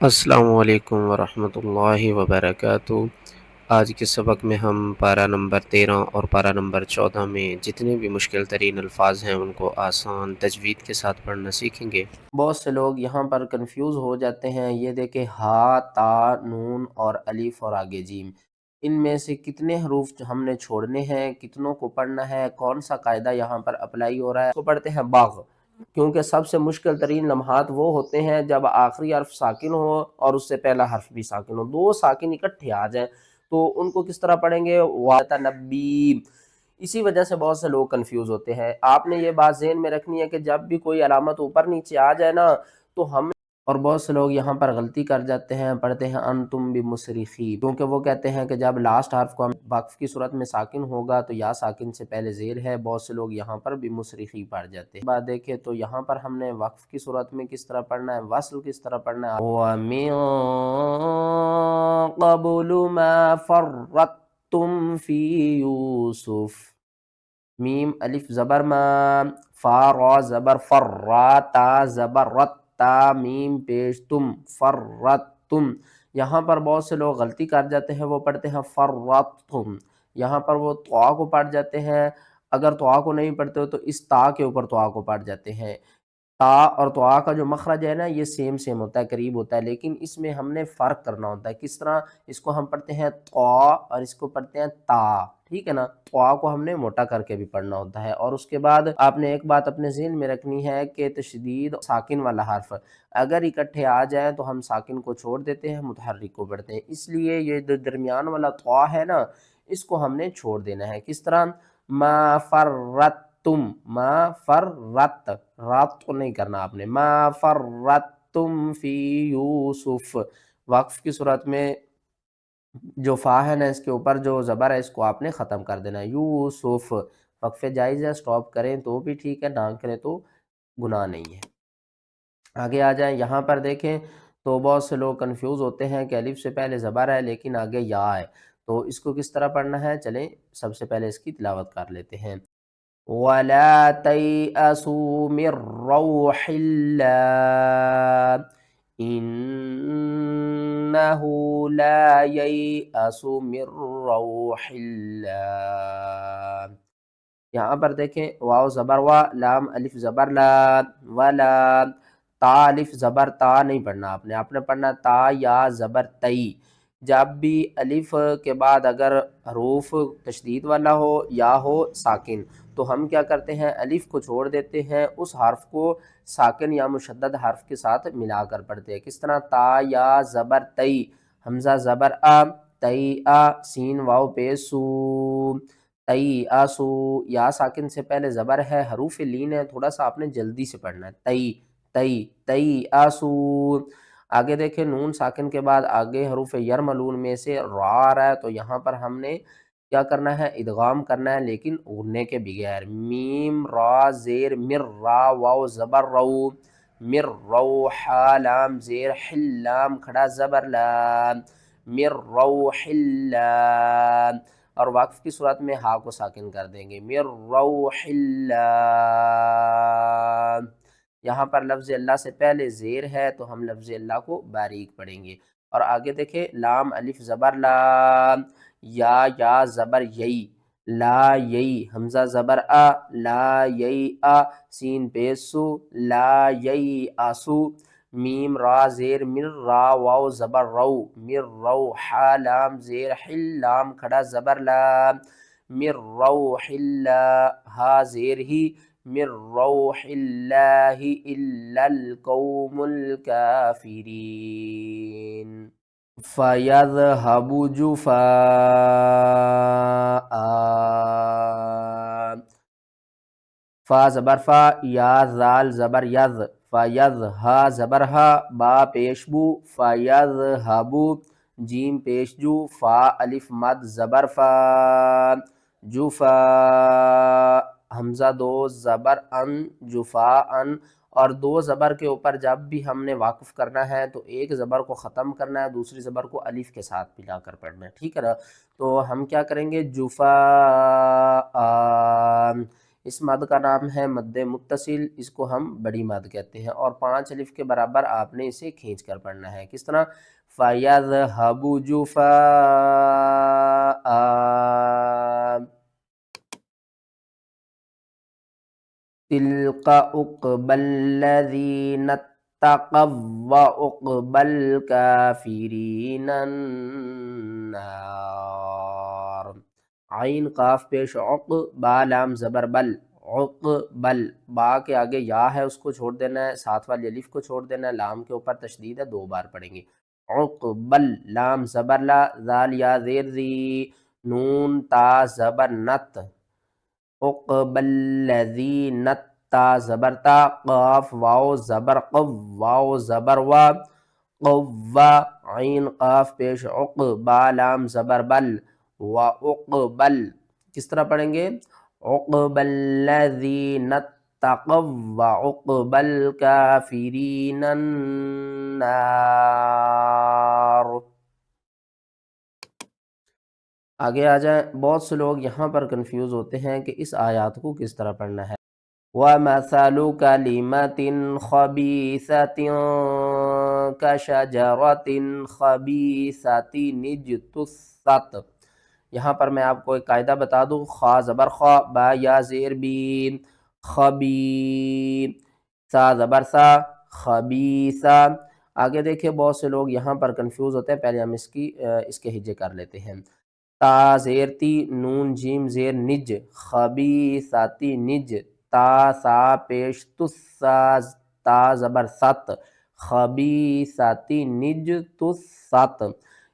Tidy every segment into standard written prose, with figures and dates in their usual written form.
السلام علیکم ورحمۃ اللہ وبرکاتہ۔ آج کے سبق میں ہم پارہ نمبر 13 اور پارہ نمبر 14 میں جتنے بھی مشکل ترین الفاظ ہیں ان کو آسان تجوید کے ساتھ پڑھنا سیکھیں گے۔ بہت سے لوگ یہاں پر کنفیوز ہو جاتے ہیں۔ یہ دیکھیں ہا، تا، نون اور الف اور آگے جیم، ان میں سے کتنے حروف ہم نے چھوڑنے ہیں، کتنوں کو پڑھنا ہے، کون سا قاعدہ یہاں پر اپلائی ہو رہا ہے۔ اس کو پڑھتے ہیں باغ، کیونکہ سب سے مشکل ترین لمحات وہ ہوتے ہیں جب آخری حرف ساکن ہو اور اس سے پہلا حرف بھی ساکن ہو، دو ساکن اکٹھے آ جائیں تو ان کو کس طرح پڑھیں گے؟ وَتَنَبِّي۔ اسی وجہ سے بہت سے لوگ کنفیوز ہوتے ہیں۔ آپ نے یہ بات ذہن میں رکھنی ہے کہ جب بھی کوئی علامت اوپر نیچے آ جائے نا تو ہم، اور بہت سے لوگ یہاں پر غلطی کر جاتے ہیں، پڑھتے ہیں انتم بمصرخی، کیونکہ وہ کہتے ہیں کہ جب لاسٹ حرف کو ہم وقف کی صورت میں ساکن ہوگا تو یا ساکن سے پہلے زیر ہے، بہت سے لوگ یہاں پر بمصرخی پڑھ جاتے ہیں۔ بات دیکھیں تو یہاں پر ہم نے وقف کی صورت میں کس طرح پڑھنا ہے، وصل کس طرح پڑھنا ہے۔ وَمِن قَبْلُ مَا فَرَّطْتُمْ فِي يُوسُفَ، میم الف زبر ما، فا را زبر فر، را تا زبر رت، تا میم پیش تم، فرتم۔ یہاں پر بہت سے لوگ غلطی کر جاتے ہیں، وہ پڑھتے ہیں فرتم، یہاں پر وہ طوا کو پڑھ جاتے ہیں۔ اگر طوا کو نہیں پڑھتے ہو تو اس تا کے اوپر طوا کو پڑھ جاتے ہیں۔ تا اور طوا کا جو مخرج ہے نا یہ سیم ہوتا ہے، قریب ہوتا ہے، لیکن اس میں ہم نے فرق کرنا ہوتا ہے۔ کس طرح؟ اس کو ہم پڑھتے ہیں طوا اور اس کو پڑھتے ہیں تا، ٹھیک ہے نا؟ طوا کو ہم نے موٹا کر کے بھی پڑھنا ہوتا ہے۔ اور اس کے بعد آپ نے ایک بات اپنے ذہن میں رکھنی ہے کہ تشدید ساکن والا حرف اگر اکٹھے آ جائیں تو ہم ساکن کو چھوڑ دیتے ہیں، متحرک کو پڑھتے ہیں، اس لیے یہ جو درمیان والا طوا ہے نا اس کو ہم نے چھوڑ دینا ہے۔ کس طرح؟ ما فرتم، ما فرت، رات کو نہیں کرنا آپ نے، ما فرتم فی یوسف۔ وقف کی صورت میں جو فا ہے نا اس کے اوپر جو زبر ہے اس کو آپ نے ختم کر دینا ہے، یوسف۔ وقفے جائز ہے، سٹاپ کریں تو بھی ٹھیک ہے، نہ کریں تو گناہ نہیں ہے۔ آگے آ جائیں، یہاں پر دیکھیں تو بہت سے لوگ کنفیوز ہوتے ہیں کہ الف سے پہلے زبر ہے لیکن آگے یا ہے، تو اس کو کس طرح پڑھنا ہے؟ چلیں سب سے پہلے اس کی تلاوت کر لیتے ہیں۔ وَلَا تَيْأَسُوا مِن رَّوْحِ اللَّهِ إِنَّهُ لَا يَيْأَسُ مِن رَّوْحِ اللَّهِ۔ یہاں پر دیکھیں واو زبر وا، لام الف زبر لا، ولا، تا الف زبر تا نہیں پڑھنا آپ نے پڑھنا تا یا زبر تئی۔ جب بھی الف کے بعد اگر حروف تشدید والا ہو یا ہو ساکن تو ہم کیا کرتے ہیں؟ الف کو چھوڑ دیتے ہیں، اس حرف کو ساکن یا مشدد حرف کے ساتھ ملا کر پڑھتے ہیں۔ کس طرح؟ تا یا زبر تئی، حمزہ زبر آ، تئی آ، سین واو پیش سو، تئی آسو، یا ساکن سے پہلے زبر ہے، حروف لین ہے، تھوڑا سا آپ نے جلدی سے پڑھنا ہے، تئی تئی تئی آسو۔ آگے دیکھیں نون ساکن کے بعد آگے حروف یرملون میں سے را آ رہا ہے تو یہاں پر ہم نے کیا کرنا ہے؟ ادغام کرنا ہے لیکن غننے کے بغیر۔ میم را زیر مر، را واو زبر رو، مر رو، حا لام زیر حل، لام کھڑا زبر لام، مر روح اللہ، اور وقف کی صورت میں ہا کو ساکن کر دیں گے، مر روح اللہ۔ یہاں پر لفظ اللہ سے پہلے زیر ہے تو ہم لفظ اللہ کو باریک پڑھیں گے۔ اور آگے دیکھیں لام الف زبر لا، یا زبر یئی، لا یئی، حمزہ زبر آ، لا یئی آ، سین پیسو، لا یئی آسو، میم را زیر مر، را واو زبر رو، مر رو، حا لام زیر حل، لام کھڑا زبر لام، مر روح اللہ، ہا زیر ہی، من روح اللہ الا القوم الکافرین۔ فَيَذْهَبُ جُفَاءً، فا زبر فا، یا زال زبر یز، فَيَذْ، ہا زبر ہا، با پیش بو، فَيَذْهَبُ، جیم پیش جو، فا الف مد زبر فا، جفا، حمزہ دو زبر ان، جفا ان، اور دو زبر کے اوپر جب بھی ہم نے واقف کرنا ہے تو ایک زبر کو ختم کرنا ہے، دوسری زبر کو الف کے ساتھ ملا کر پڑھنا ہے، ٹھیک ہے نا؟ تو ہم کیا کریں گے؟ جفا، اس مد کا نام ہے مد متصل، اس کو ہم بڑی مد کہتے ہیں، اور 5 الف کے برابر آپ نے اسے کھینچ کر پڑھنا ہے۔ کس طرح؟ فَيَذْهَبُ جُفَاءً تِلْكَ عُقْبَى الَّذِينَ اتَّقَوا وَّعُقْبَى الْكَافِرِينَ النَّارُ۔ عین قاف پیش عق، با لام زبر بل، عقبل، با کے آگے یا ہے اس کو چھوڑ دینا ہے، ساتھ والی الف کو چھوڑ دینا ہے، لام کے اوپر تشدید ہے، 2 بار پڑھیں گے۔ عقبل، لام زبر لا، ذال یا زیر زی، نون تا زبر نت، عقبل الذین تا زبر تا، قاف واو زبر قو، واو زبر وا، قوا، عین قاف پیش عق، با لام زبر بل، وعقبل، کس طرح پڑھیں گے؟ عقبى الذين اتقوا وعقبى الكافرين النار۔ آگے آ جائیں، بہت سے لوگ یہاں پر کنفیوز ہوتے ہیں کہ اس آیات کو کس طرح پڑھنا ہے۔ وَمَثَلُ كَلِمَةٍ خَبِيثَةٍ كَشَجَرَةٍ خَبِيثَةٍ اجْتُثَّتْ۔ یہاں پر میں آپ کو ایک قاعدہ بتا دوں، خا زبر خا، با یا زیر بی، خبی، سا زبر سا، خبیثہ۔ آگے دیکھیں بہت سے لوگ یہاں پر کنفیوز ہوتے ہیں، پہلے ہم اس کے ہجے کر لیتے ہیں۔ تا زیر تی، نون جیم زیر نج، خبیثاتی نج، تا سا پیش تسا، تا زبر ست، خبیثاتی نج تست۔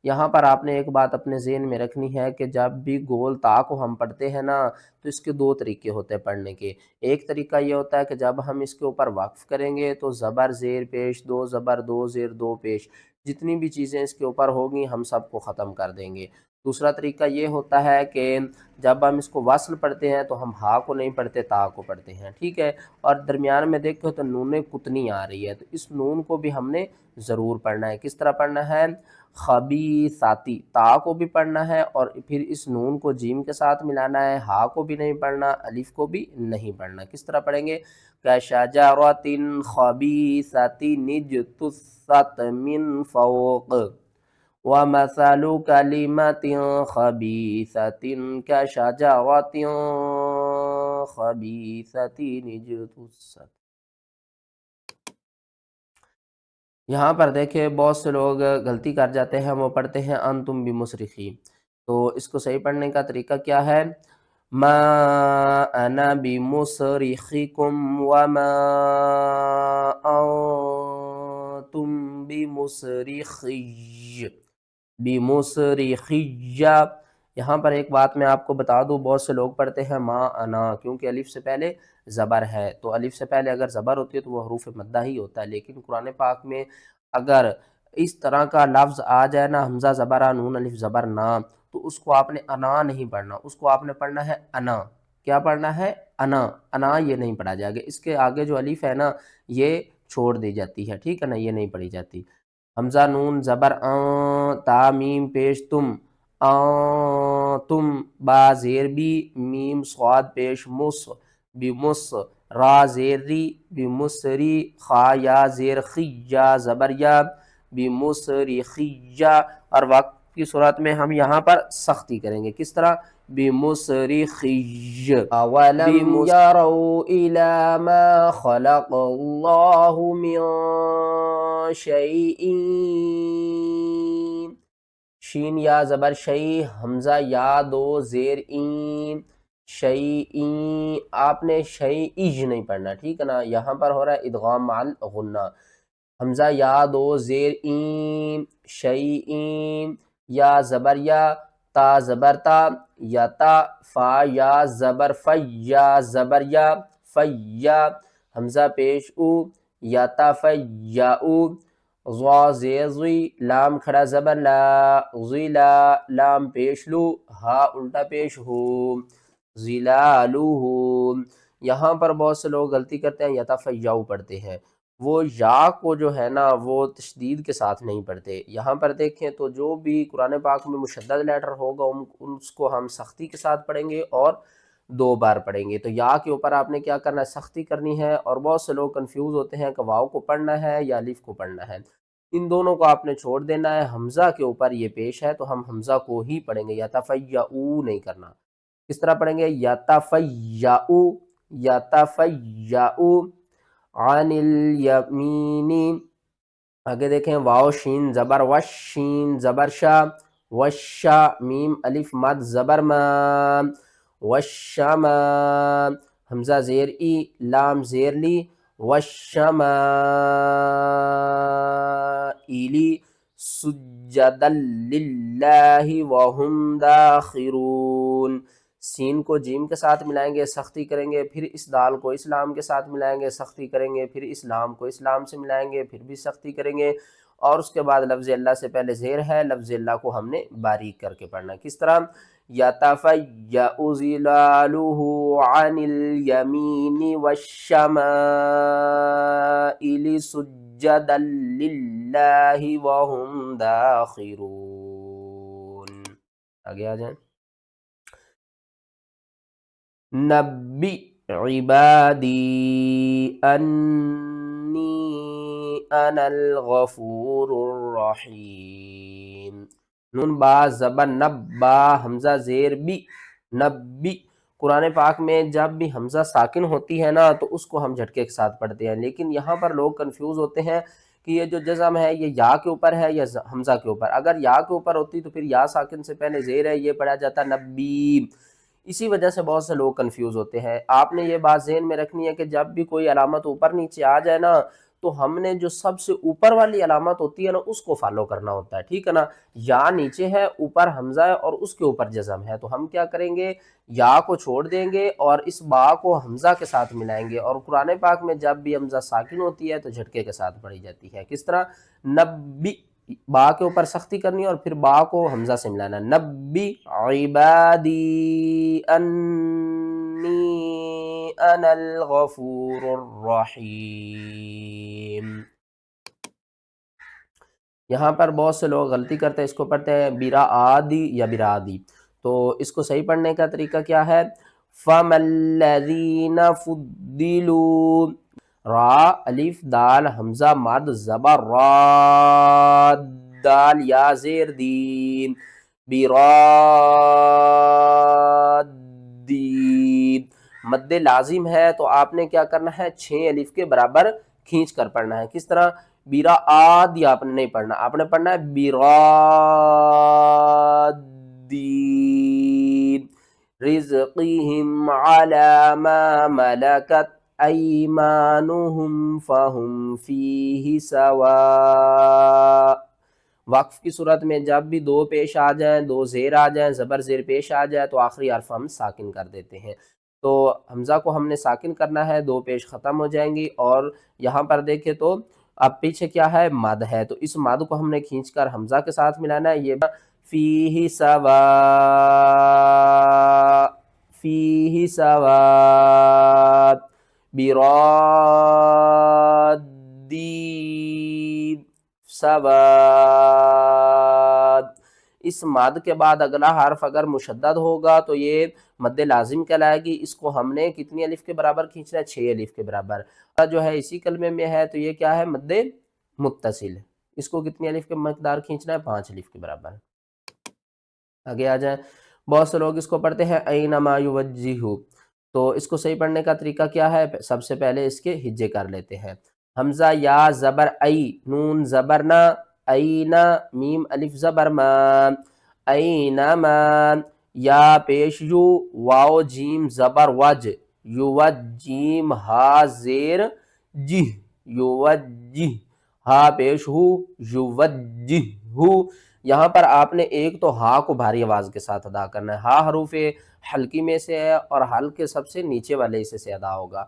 یہاں پر آپ نے ایک بات اپنے ذہن میں رکھنی ہے کہ جب بھی گول تا کو ہم پڑھتے ہیں نا تو اس کے 2 طریقے ہوتے ہیں پڑھنے کے۔ ایک طریقہ یہ ہوتا ہے کہ جب ہم اس کے اوپر وقف کریں گے تو زبر زیر پیش، 2 زبر 2 زیر 2 پیش، جتنی بھی چیزیں اس کے اوپر ہوگی ہم سب کو ختم کر دیں گے۔ دوسرا طریقہ یہ ہوتا ہے کہ جب ہم اس کو وصل پڑھتے ہیں تو ہم ہا کو نہیں پڑھتے، تا کو پڑھتے ہیں، ٹھیک ہے؟ اور درمیان میں دیکھو تو نون کتنی آ رہی ہے، تو اس نون کو بھی ہم نے ضرور پڑھنا ہے۔ کس طرح پڑھنا ہے؟ خبیثاتی، تا کو بھی پڑھنا ہے اور پھر اس نون کو جیم کے ساتھ ملانا ہے، ہا کو بھی نہیں پڑھنا، الف کو بھی نہیں پڑھنا۔ کس طرح پڑھیں گے؟ کَشَجَرَةٍ خَبِیثَةٍ اجْتُثَّتْ مِنْ فَوْقِ، وَمَثَلُ كَلِمَةٍ خَبِيثَةٍ كَشَجَرَةٍ خَبِيثَةٍ اجْتُثَّتْ۔ یہاں پر دیکھیں بہت سے لوگ غلطی کر جاتے ہیں، وہ پڑھتے ہیں انتم بمصرخی، تو اس کو صحیح پڑھنے کا طریقہ کیا ہے؟ ما انا بمصرخکم وما انتم بمصرخی، بمصرخی۔ یہاں پر ایک بات میں آپ کو بتا دوں، بہت سے لوگ پڑھتے ہیں ما انا، کیونکہ الف سے پہلے زبر ہے، تو الف سے پہلے اگر زبر ہوتی ہے تو وہ حروف مدہ ہی ہوتا ہے، لیکن قرآن پاک میں اگر اس طرح کا لفظ آ جائے نا، حمزہ زبر آ، نون الف زبر نا، تو اس کو آپ نے انا نہیں پڑھنا، اس کو آپ نے پڑھنا ہے انا۔ کیا پڑھنا ہے؟ انا، انا یہ نہیں پڑھا جائے گا، اس کے آگے جو الف ہے نا یہ چھوڑ دی جاتی ہے، ٹھیک ہے نا، یہ نہیں پڑھی جاتی۔ حمزہ نون زبر آن، تا میم پیش تم، تم، با زیر بی، میم صاد پیش مص، بمص، را زیر ری، بمصری، خا یا زیر خی، یا زبر یا، بمصرخی۔ اور وقت کی صورت میں ہم یہاں پر سختی کریں گے، کس طرح؟ بمصرخی۔ اولم یروا الی ما خلق اللہ من شیء، شین یا زبر شیء، حمزہ یا 2 زیر این، شیء، آپ نے شیء نہیں پڑھنا، ٹھیک ہے نا، یہاں پر ہو رہا ہے ادغام مع الغنہ، حمزہ یا 2 زیر این، شیء، یا زبر یا، تا زبر تا، یا تا، فا یا زبر فی، یا زبر یا، فی، حمزہ پیش او، یا تا فی یا او، ضا زیر ضی، لام کھڑا زبر لا، ضلا، لام پیش لو، ہا الٹا پیش ہو، ظلالہ۔ یہاں پر بہت سے لوگ غلطی کرتے ہیں، یتفیعوا پڑھتے ہیں، وہ یا کو جو ہے نا وہ تشدید کے ساتھ نہیں پڑھتے۔ یہاں پر دیکھیں تو جو بھی قرآن پاک میں مشدد لیٹر ہوگا اس کو ہم سختی کے ساتھ پڑھیں گے، اور 2 بار پڑھیں گے۔ تو یا کے اوپر آپ نے کیا کرنا ہے، سختی کرنی ہے، اور بہت سے لوگ کنفیوز ہوتے ہیں کہ واو کو پڑھنا ہے یا الف کو پڑھنا ہے۔ ان دونوں کو آپ نے چھوڑ دینا ہے، حمزہ کے اوپر یہ پیش ہے تو ہم حمزہ کو ہی پڑھیں گے، یتفیعو نہیں کرنا۔ کس طرح پڑھیں گے، یتفیعو، یتفیعو عن الیمینی۔ آگے دیکھیں، واو شین زبر وش، شین زبر شا، وشا، میم الف مد زبر ما، وشما، حمزہ زیر ای، لام زیر لی، وشمائلی سجدا للہ وہم داخرون۔ سین کو جیم کے ساتھ ملائیں گے، سختی کریں گے، پھر اس دال کو اس لام کے ساتھ ملائیں گے، سختی کریں گے، پھر اس لام کو اس لام سے ملائیں گے، پھر بھی سختی کریں گے، اور اس کے بعد لفظ اللہ سے پہلے زیر ہے، لفظ اللہ کو ہم نے باریک کر کے پڑھنا ہے۔ کس طرح، یتفیع ظلالہ عن الیمین والشمائل سجدا للہ وہم داخرون۔ آگے آ جائیں، نبی عبادی انی انا الغفور الرحیم۔ نون با زبر نب، با حمزہ زیر بی، نبی۔ قرآن پاک میں جب بھی حمزہ ساکن ہوتی ہے نا تو اس کو ہم جھٹکے کے ساتھ پڑھتے ہیں، لیکن یہاں پر لوگ کنفیوز ہوتے ہیں کہ یہ جو جزم ہے یہ یا کے اوپر ہے یا حمزہ کے اوپر۔ اگر یا کے اوپر ہوتی تو پھر یا ساکن سے پہلے زیر ہے، یہ پڑھا جاتا نبی۔ اسی وجہ سے بہت سے لوگ کنفیوز ہوتے ہیں۔ آپ نے یہ بات ذہن میں رکھنی ہے کہ جب بھی کوئی علامت اوپر نیچے آ جائے نا تو ہم نے جو سب سے اوپر والی علامت ہوتی ہے نا اس کو فالو کرنا ہوتا ہے، ٹھیک ہے نا۔ یا نیچے ہے، اوپر حمزہ ہے اور اس کے اوپر جزم ہے، تو ہم کیا کریں گے، یا کو چھوڑ دیں گے اور اس با کو حمزہ کے ساتھ ملائیں گے، اور قرآن پاک میں جب بھی حمزہ ساکن ہوتی ہے تو جھٹکے کے ساتھ پڑھی جاتی ہے۔ کس طرح، نبی، با کے اوپر سختی کرنی ہے اور پھر با کو حمزہ سے ملانا، نبی عبادی انی انا الغفور الرحیم۔ یہاں پر بہت سے لوگ غلطی کرتے ہیں، اس کو پڑھتے ہیں برا آدی یا برادی، تو اس کو صحیح پڑھنے کا طریقہ کیا ہے، فَمَا الَّذِينَ فُضِّلُوا، را الف دال حمزہ مد زبر را، دال یا زیر دین، برادی، مد لازم ہے تو آپ نے کیا کرنا ہے، 6 الف کے برابر کھینچ کر پڑھنا ہے۔ کس طرح، بیرا آدی آپ نے نہیں پڑھنا، آپ نے پڑھنا ہے بیرادی، رزقہم علی ما ملکت ایمانہم فہم فیہ سواء۔ وقف کی صورت میں جب بھی 2 پیش آ جائیں، 2 زیر آ جائیں، زبر زیر پیش آ جائے تو آخری حرف ہم ساکن کر دیتے ہیں۔ تو حمزہ کو ہم نے ساکن کرنا ہے، 2 پیش ختم ہو جائیں گی، اور یہاں پر دیکھیں تو اب پیچھے کیا ہے، مد ہے، تو اس مد کو ہم نے کھینچ کر حمزہ کے ساتھ ملانا ہے، یہ فیہ سواء، فیہ سواء، برادی سواء۔ اس مد کے بعد اگلا حرف اگر مشدد ہوگا تو یہ مد لازم کہلائے گی، اس کو ہم نے کتنی الف کے برابر کھینچنا ہے، 6 الف کے برابر۔ جو ہے اسی کلمے میں ہے تو یہ کیا ہے، مد متصل، اس کو کتنی الف کے مقدار کھینچنا ہے، 5 الف کے برابر۔ آگے آ جائیں، بہت سے لوگ اس کو پڑھتے ہیں اینما یوجہو، تو اس کو صحیح پڑھنے کا طریقہ کیا ہے، سب سے پہلے اس کے ہجے کر لیتے ہیں، حمزہ یا زبر ای، نون زبر نا، اینا، میم الف زبر ما، اینما، یا پیش یو، واو جیم زبر وج، یوجیم، ہا زیر جہ، یوجہ، ہا پیش ہو، یوجہ ہو۔ یہاں پر آپ نے ایک تو ہا کو بھاری آواز کے ساتھ ادا کرنا ہے، ہا حروف حلقی میں سے ہے اور حلق کے سب سے نیچے والے حصے سے ادا ہوگا۔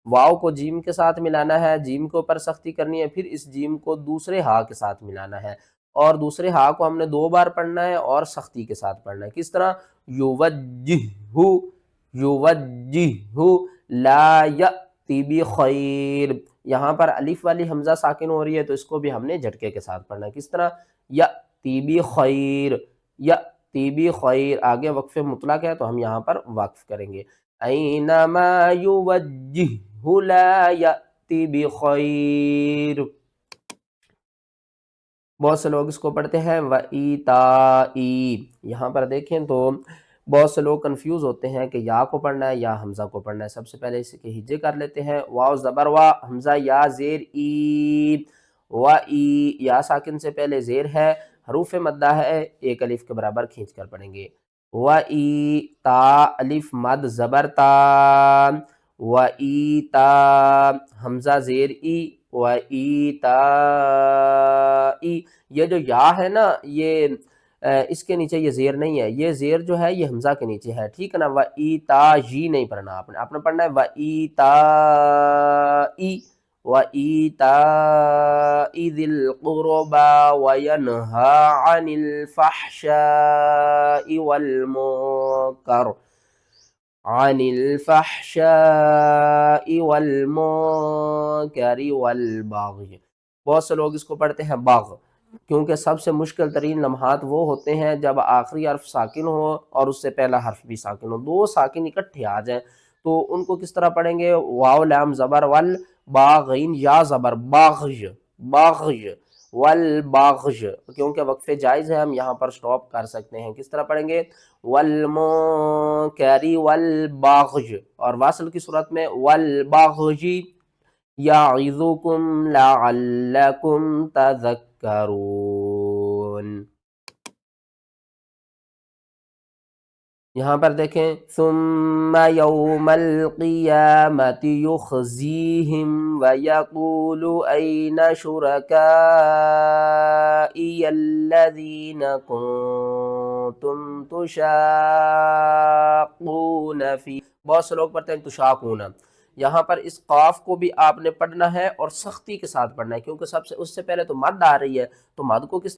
واو کو جیم کے ساتھ ملانا ہے، جیم کے اوپر سختی کرنی ہے، پھر اس جیم کو دوسرے ہا کے ساتھ ملانا ہے، اور دوسرے ہا کو ہم نے 2 بار پڑھنا ہے اور سختی کے ساتھ پڑھنا ہے۔ کس طرح، یوجہو، یوجہو، لا یأتی بخیر، یہاں پر الف والی حمزہ ساکن ہو رہی ہے تو اس کو بھی ہم نے جھٹکے کے ساتھ پڑھنا ہے۔ کس طرح، یأتی بخیر، یأتی بخیر، آگے وقف مطلق ہے تو ہم یہاں پر وقف کریں گے۔ اینما یوجہہ لا یأتی بخیر. بہت سے لوگ اس کو پڑھتے ہیں وَإِيتَاءِ. یہاں پر دیکھیں تو بہت سے لوگ کنفیوز ہوتے ہیں کہ یا کو پڑھنا ہے یا حمزہ کو پڑھنا ہے. سب سے پہلے اس کے ہجے کر لیتے ہیں. واو زبر وا، حمزہ یا زیر ای. وَإِي یا ساکن سے پہلے زیر ہے، حروف مدہ ہے، ایک الف کے برابر کھینچ کر پڑھیں گے. وَإِي تا الف مد زبر تا. وَإِي تا حمزہ زیر ای. وَإِي تا ای. یہ جو یا ہے نا، یہ اس کے نیچے یہ زیر نہیں ہے، یہ زیر جو ہے یہ حمزہ کے نیچے ہے، ٹھیک ہے نا. وَإِي تا جی نہیں پڑھنا آپ نے پڑھنا ہے وَإِي تا ای. وَإِيتَاءِ ذِي الْقُرْبَى وَيَنْهَى عَنِ الْفَحْشَاءِ وَالْمُنكَرِ والبغي. بہت سے لوگ اس کو پڑھتے ہیں باغ، کیونکہ سب سے مشکل ترین لمحات وہ ہوتے ہیں جب آخری حرف ساکن ہو اور اس سے پہلا حرف بھی ساکن ہو، دو ساکن اکٹھے آ جائیں تو ان کو کس طرح پڑھیں گے؟ واو لام زبر ول، باغین یا زبر باغج، باغج والباغج. کیونکہ وقفے جائز ہے، ہم یہاں پر سٹاپ کر سکتے ہیں. کس طرح پڑھیں گے؟ والمنکر والباغج، اور واصل کی صورت میں والباغج یعظکم لعلکم تذکرون. یہاں پر دیکھیں ثم یوم القیامت یخزیہم ویقول این شرکائی الذین کنتم تشاقون فی. بہت سے لوگ پڑھتے ہیں تشاقون. یہاں پر اس قاف کو بھی آپ نے پڑھنا ہے اور سختی کے ساتھ پڑھنا ہے، کیونکہ اس سے پہلے تو مد آ رہی ہے، تو مد کو کس